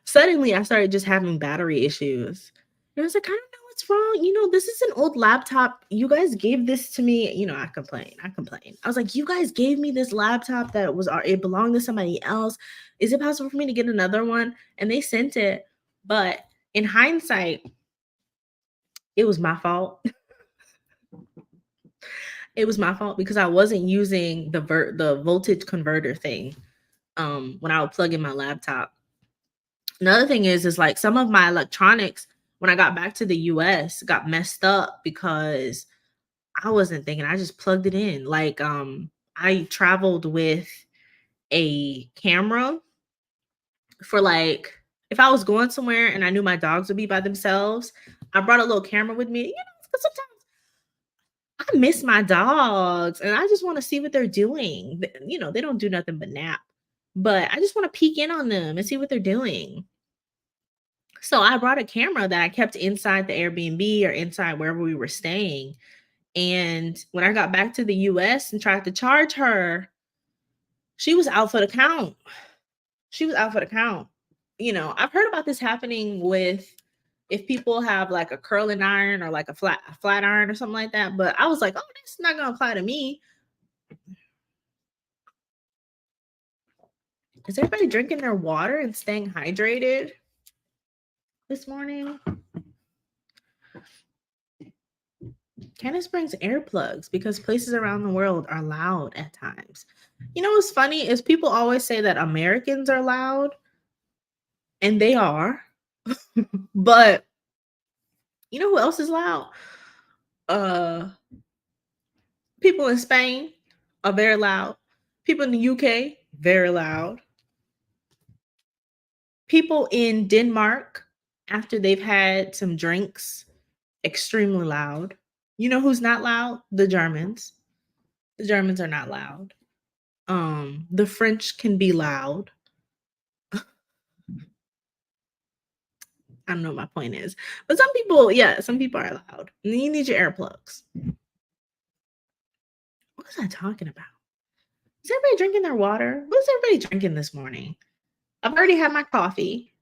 Suddenly I started just having battery issues. And I was like, I don't know what's wrong. You know, this is an old laptop. You guys gave this to me. You know, I complained. I was like, you guys gave me this laptop that was it belonged to somebody else. Is it possible for me to get another one? And they sent it. But in hindsight, it was my fault. It was my fault because I wasn't using the voltage converter thing when I would plug in my laptop. Another thing is like some of my electronics when I got back to the US got messed up because I wasn't thinking. I just plugged it in. Like I traveled with a camera for like if I was going somewhere and I knew my dogs would be by themselves, I brought a little camera with me. You know, because sometimes I miss my dogs and I just want to see what they're doing. You know, they don't do nothing but nap. But I just want to peek in on them and see what they're doing. So I brought a camera that I kept inside the Airbnb or inside wherever we were staying. And when I got back to the US and tried to charge her, she was out for the count. She was out for the count. You know, I've heard about this happening with if people have like a curling iron or like a flat iron or something like that. But I was like, oh, that's not gonna apply to me. Is everybody drinking their water and staying hydrated this morning? Candace brings earplugs because places around the world are loud at times. You know what's funny is people always say that Americans are loud, and they are. But you know who else is loud? Uh People in Spain are very loud. People in the UK, very loud. People in Denmark, after they've had some drinks, extremely loud. You know who's not loud? The Germans. The Germans are not loud. The French can be loud. I don't know what my point is. But some people, yeah, some people are loud. And you need your earplugs. What was I talking about? Is everybody drinking their water? What is everybody drinking this morning? I've already had my coffee.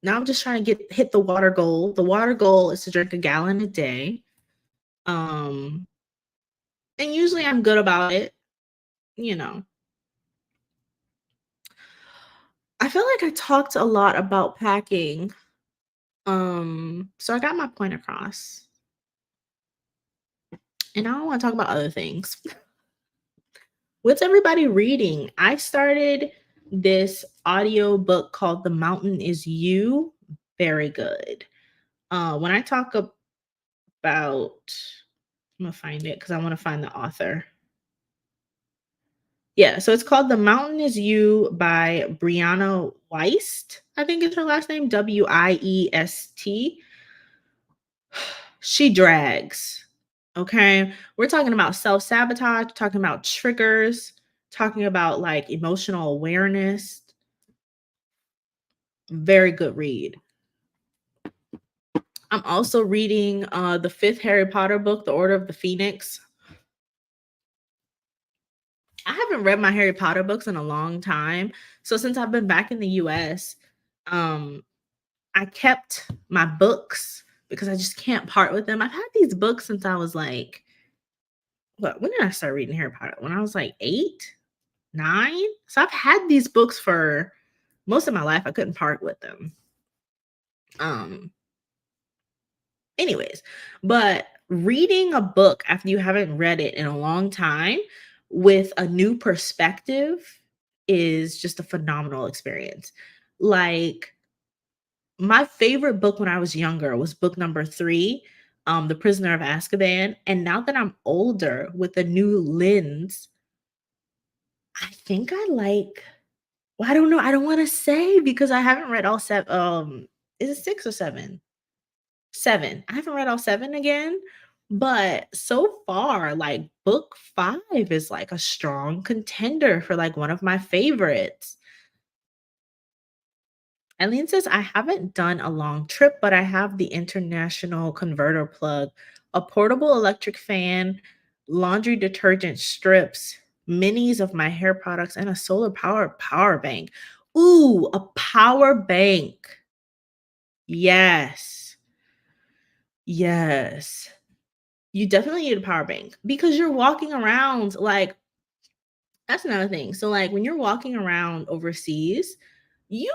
Now I'm just trying to hit the water goal. The water goal is to drink a gallon a day. And usually I'm good about it, you know. I feel like I talked a lot about packing. So I got my point across. And now I want to talk about other things. What's everybody reading? I started this audio book called The Mountain Is You. Very good. When I talk about, I'm gonna find it because I want to find the author. Yeah, so it's called The Mountain Is You by Brianna Weist. I think it's her last name, Wiest. She drags. Okay. We're talking about self sabotage, talking about triggers, talking about like emotional awareness. Very good read. I'm also reading the fifth Harry Potter book, The Order of the Phoenix. I haven't read my Harry Potter books in a long time. So since I've been back in the US, um, I kept my books because I just can't part with them. I've had these books since I was like, what? When did I start reading Harry Potter? When I was like 8, 9. So I've had these books for most of my life. I couldn't part with them. Um, anyways, but reading a book after you haven't read it in a long time with a new perspective is just a phenomenal experience. Like my favorite book when I was younger was book number 3, The Prisoner of Azkaban, and now that I'm older with a new lens, I think I like well, I don't know, I don't wanna say because I haven't read all 7 is it 6 or 7? 7. I haven't read all 7 again, but so far, like, book 5 is, like, a strong contender for, like, one of my favorites. Eileen says, "I haven't done a long trip, but I have the international converter plug, a portable electric fan, laundry detergent strips, minis of my hair products, and a solar power bank." Ooh, a power bank. Yes. Yes. You definitely need a power bank because you're walking around like that's another thing. So, like, when you're walking around overseas, you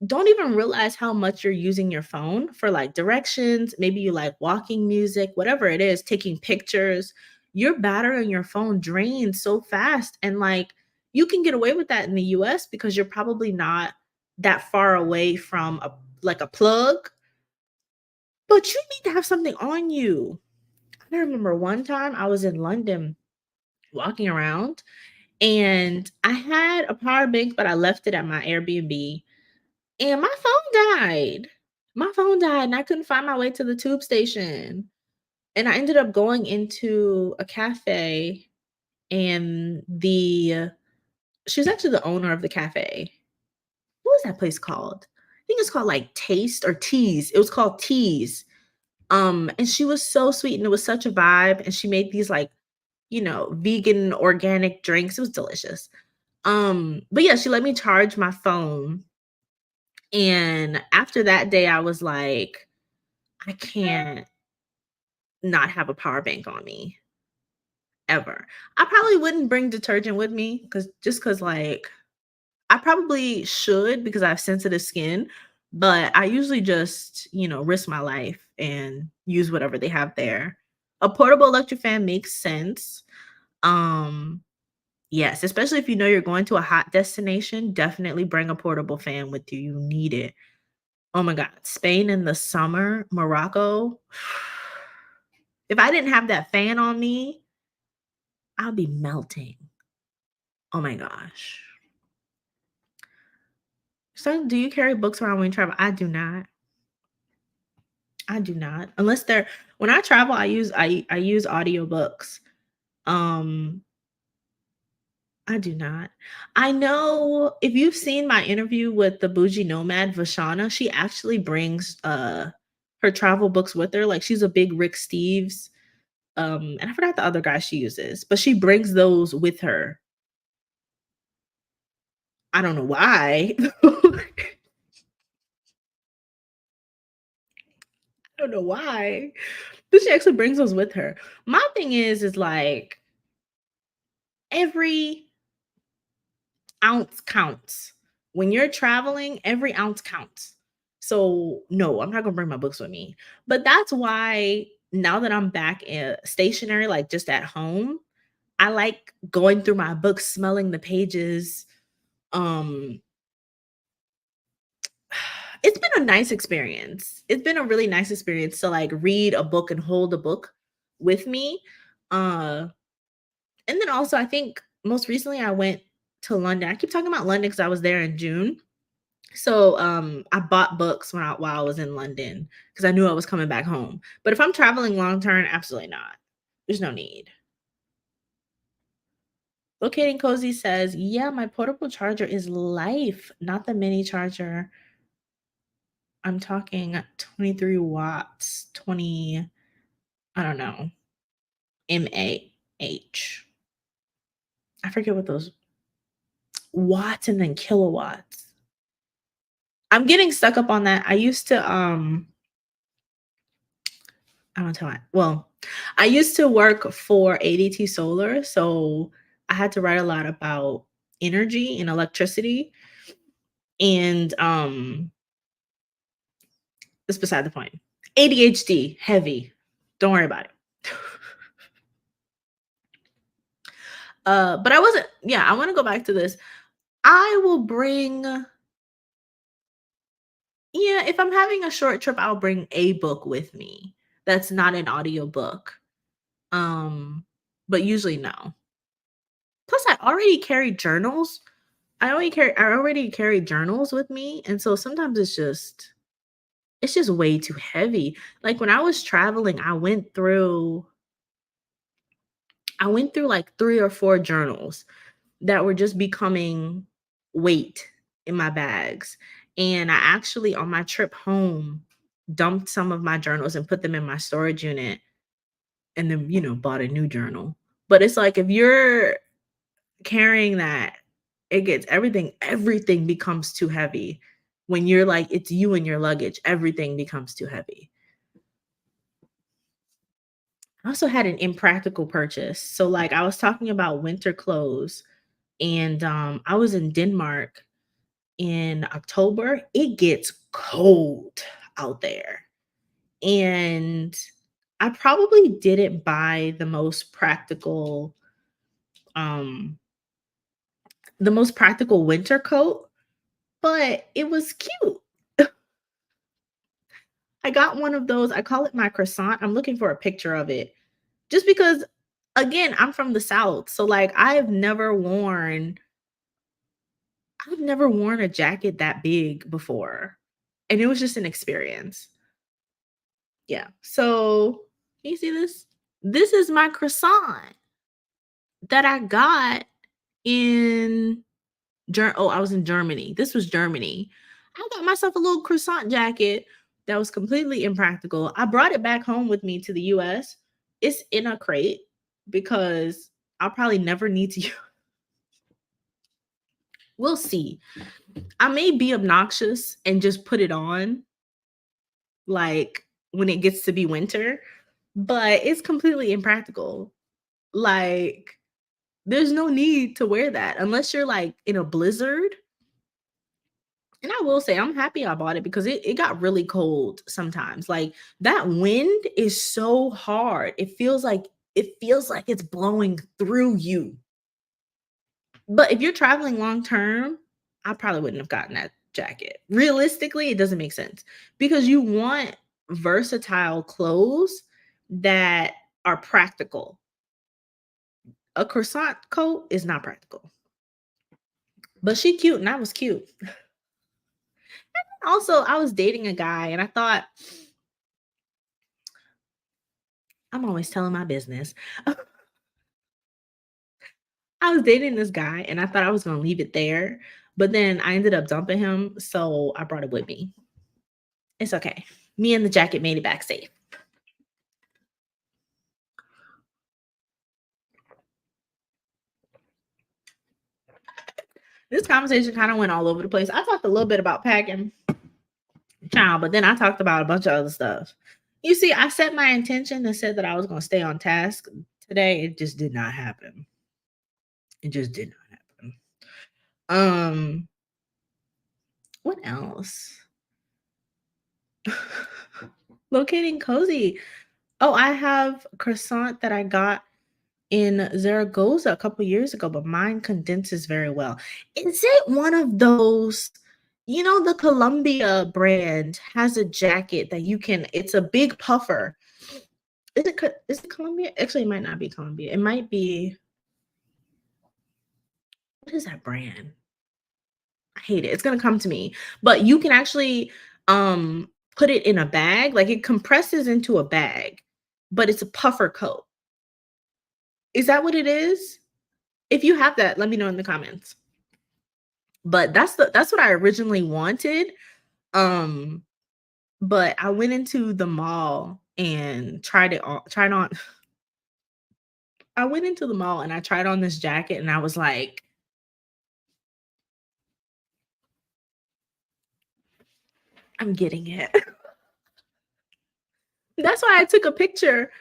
don't even realize how much you're using your phone for like directions. Maybe you like walking music, whatever it is, taking pictures. Your battery on your phone drains so fast. And like, you can get away with that in the US because you're probably not that far away from a plug, but you need to have something on you. I remember one time I was in London walking around and I had a power bank, but I left it at my Airbnb and my phone died. My phone died and I couldn't find my way to the tube station. And I ended up going into a cafe and the she was actually the owner of the cafe. What was that place called? I think it's called like Taste or Tease. It was called Tease. And she was so sweet and it was such a vibe. And she made these like, vegan organic drinks. It was delicious. But yeah, she let me charge my phone. And after that day, I was like, I can't not have a power bank on me ever. I probably wouldn't bring detergent with me because like I probably should because I have sensitive skin, but I usually just, risk my life and use whatever they have there. A portable electric fan makes sense. Um, yes, especially if you know you're going to a hot destination, definitely bring a portable fan with you. You need it. Oh my God, Spain in the summer, Morocco. If I didn't have that fan on me, I'll be melting. Oh my gosh. So, do you carry books around when you travel? I do not. I do not. Unless they're when I travel, I use audiobooks. Um, I do not. I know if you've seen my interview with the bougie nomad Vashana, she actually brings her travel books with her. Like she's a big Rick Steves. And I forgot the other guy she uses, but she brings those with her. I don't know why. I don't know why. But she actually brings those with her. My thing is like Every ounce counts. When you're traveling, every ounce counts. So, no, I'm not gonna bring my books with me. But that's why now that I'm back stationary, like just at home, I like going through my books, smelling the pages. Um, it's been a nice experience. It's been a really nice experience to like read a book and hold a book with me. Uh, and then also, I think most recently I went to London. I keep talking about London because I was there in June. So, I bought books while I was in London because I knew I was coming back home. But if I'm traveling long term, absolutely not. There's no need. Locating Cozy says, "Yeah, my portable charger is life, not the mini charger. I'm talking 23 watts, 20, I don't know, mAh. I forget what those watts and then kilowatts. I'm getting stuck up on that. I used to I don't tell it. Well, I used to work for ADT Solar, so I had to write a lot about energy and electricity, and it's beside the point. ADHD, heavy. Don't worry about it. But I wasn't. Yeah, I want to go back to this. I will bring. Yeah, if I'm having a short trip, I'll bring a book with me. That's not an audiobook. Um, but usually no. Plus, I already carry journals. I already carry journals with me, and so sometimes it's just way too heavy. Like when I was traveling, I went through like 3 or 4 journals that were just becoming weight in my bags. And I actually on my trip home dumped some of my journals and put them in my storage unit and then, bought a new journal. But it's like if you're carrying that, it gets everything becomes too heavy. When you're like, it's you and your luggage, everything becomes too heavy. I also had an impractical purchase. So like I was talking about winter clothes and I was in Denmark in October. It gets cold out there. And I probably didn't buy um the most practical winter coat, but it was cute. I got one of those. I call it my croissant. I'm looking for a picture of it. Just because again, I'm from the South. So like I've never worn a jacket that big before. And it was just an experience. Yeah. So can you see this? This is my croissant that I got in I was in Germany. This was Germany. I got myself a little croissant jacket that was completely impractical. I brought it back home with me to the US. It's in a crate because I'll probably never need to we'll see. I may be obnoxious and just put it on like when it gets to be winter, but it's completely impractical. Like there's no need to wear that unless you're like in a blizzard. And I will say I'm happy I bought it because it got really cold sometimes. Like that wind is so hard. It feels like it's blowing through you. But if you're traveling long term, I probably wouldn't have gotten that jacket. Realistically, it doesn't make sense because you want versatile clothes that are practical. A croissant coat is not practical. But she cute and I was cute. Also, I was dating a guy and I thought I'm always telling my business. I was dating this guy and I thought I was going to leave it there, but then I ended up dumping him, so I brought it with me. It's okay. Me and the jacket made it back safe. This conversation kind of went all over the place. I talked a little bit about packing, child, but then I talked about a bunch of other stuff. You see, I set my intention and said that I was going to stay on task. Today, it just did not happen. It just did not happen. Um, what else? Locating cozy. Oh, I have croissant that I got in Zaragoza a couple years ago, but mine condenses very well. Is it one of those, the Columbia brand has a jacket that you can it's a big puffer. Is it Columbia? Actually, it might not be Columbia. It might be what is that brand? I hate it. It's gonna come to me. But you can actually put it in a bag, like it compresses into a bag, but it's a puffer coat. Is that what it is? If you have that, let me know in the comments. But that's what I originally wanted. Um, but I went into the mall and tried on I went into the mall and I tried on this jacket and I was like, I'm getting it. That's why I took a picture.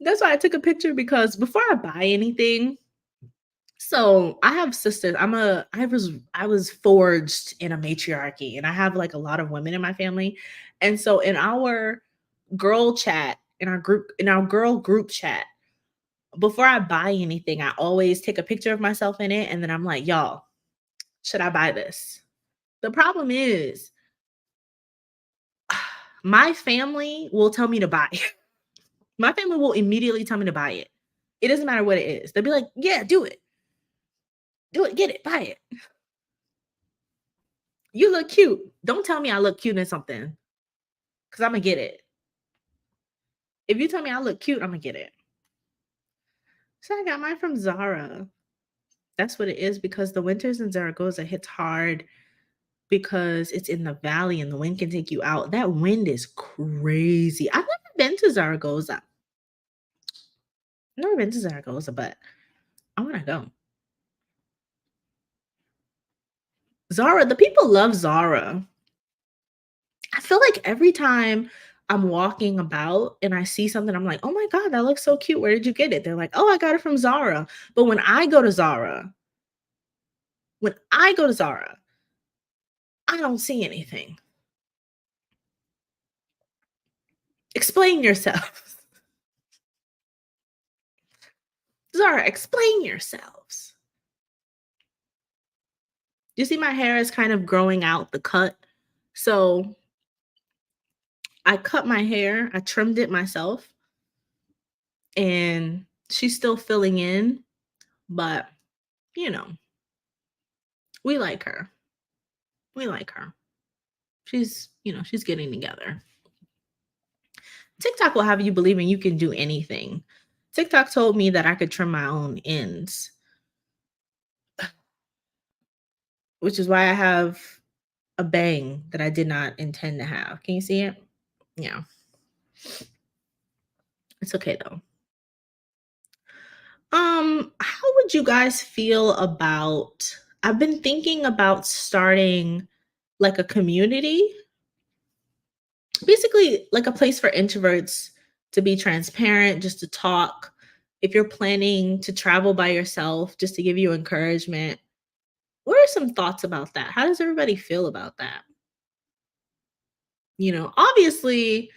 That's why I took a picture because before I buy anything, so I have sisters. I was forged in a matriarchy and I have like a lot of women in my family. And so in our girl chat, in our girl group chat, before I buy anything, I always take a picture of myself in it and then I'm like, "Y'all, should I buy this?" The problem is my family will tell me to buy it. My family will immediately tell me to buy it. It doesn't matter what it is. They'll be like, "Yeah, do it. Do it. Get it. Buy it. You look cute. Don't tell me I look cute in something because I'm gonna get it. If you tell me I look cute, I'm gonna get it." So I got mine from Zara. That's what it is because the winters in Zaragoza hits hard because it's in the valley and the wind can take you out. That wind is crazy. I've never been to Zaragoza. Never been to Zaragoza, but I want to go. Zara, the people love Zara. I feel like every time I'm walking about and I see something, I'm like, oh my God, that looks so cute. Where did you get it? They're like, oh, I got it from Zara. But when I go to Zara, I don't see anything. Explain yourselves. Zara, explain yourselves. You see, my hair is kind of growing out the cut. So I cut my hair, I trimmed it myself, and she's still filling in, but you know, we like her. We like her. She's getting together. TikTok will have you believing you can do anything. TikTok told me that I could trim my own ends, which is why I have a bang that I did not intend to have. Can you see it? Yeah. It's okay though. How would you guys feel about I've been thinking about starting like a community, basically like a place for introverts to be transparent, just to talk. If you're planning to travel by yourself, just to give you encouragement. What are some thoughts about that? How does everybody feel about that? Obviously,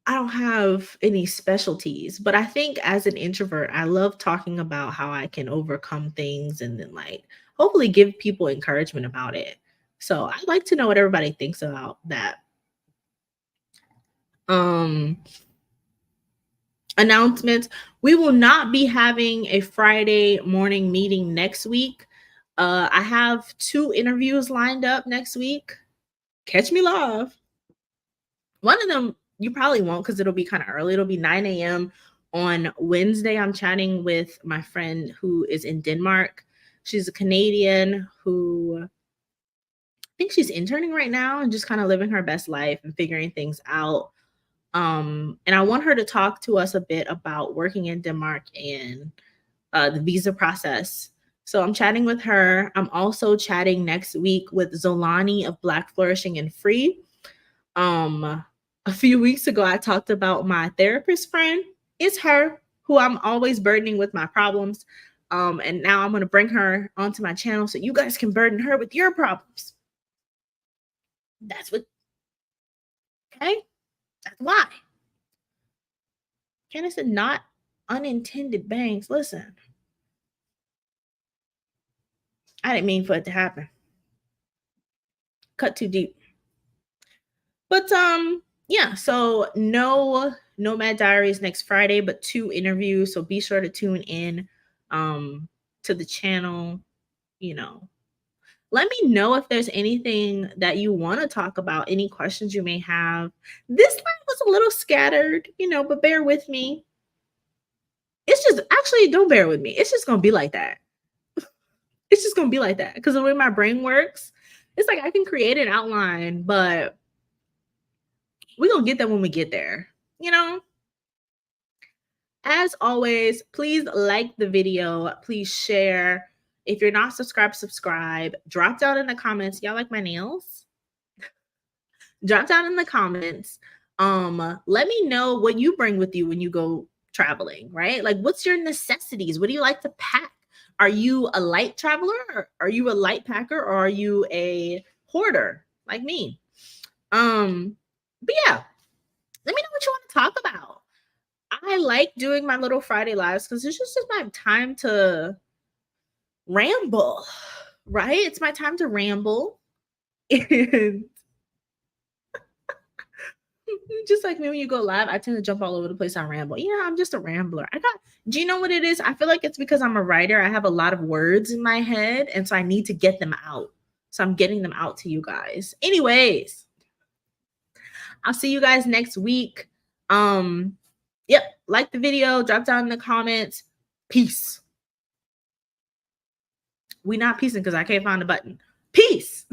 I don't have any specialties, but I think as an introvert, I love talking about how I can overcome things and then like hopefully give people encouragement about it. So I'd like to know what everybody thinks about that. Um Announcements. We will not be having a Friday morning meeting next week. I have 2 interviews lined up next week. Catch me live. One of them you probably won't because it'll be kind of early. It'll be 9 a.m. on Wednesday. I'm chatting with my friend who is in Denmark. She's a Canadian who I think she's interning right now and just kind of living her best life and figuring things out. And I want her to talk to us a bit about working in Denmark and the visa process. So I'm chatting with her. I'm also chatting next week with Zolani of Black Flourishing and Free. A few weeks ago, I talked about my therapist friend. It's her who I'm always burdening with my problems. And now I'm going to bring her onto my channel so you guys can burden her with your problems. That's what, okay? That's why. Candace said, not unintended bangs. Listen, I didn't mean for it to happen. Cut too deep. But yeah, so no Nomad Diaries next Friday, but 2 interviews. So be sure to tune in to the channel, you know. Let me know if there's anything that you want to talk about, any questions you may have. This line was a little scattered, but bear with me. It's just actually don't bear with me. It's just gonna be like that. It's just gonna be like that. Because the way my brain works, it's like I can create an outline, but we're gonna get there when we get there, As always, please like the video, please share. If you're not subscribed, subscribe. Drop down in the comments. Y'all like my nails? Drop down in the comments. Let me know what you bring with you when you go traveling, right? Like, what's your necessities? What do you like to pack? Are you a light traveler? Or are you a light packer? Or are you a hoarder like me? But yeah, let me know what you want to talk about. I like doing my little Friday lives because it's just my time to ramble, right? It's my time to ramble. And just like me when you go live, I tend to jump all over the place on ramble. Yeah, I'm just a rambler. Do you know what it is? I feel like it's because I'm a writer. I have a lot of words in my head, and so I need to get them out. So I'm getting them out to you guys. Anyways, I'll see you guys next week. Yep, like the video, drop down in the comments. Peace. We not peacing because I can't find the button. Peace.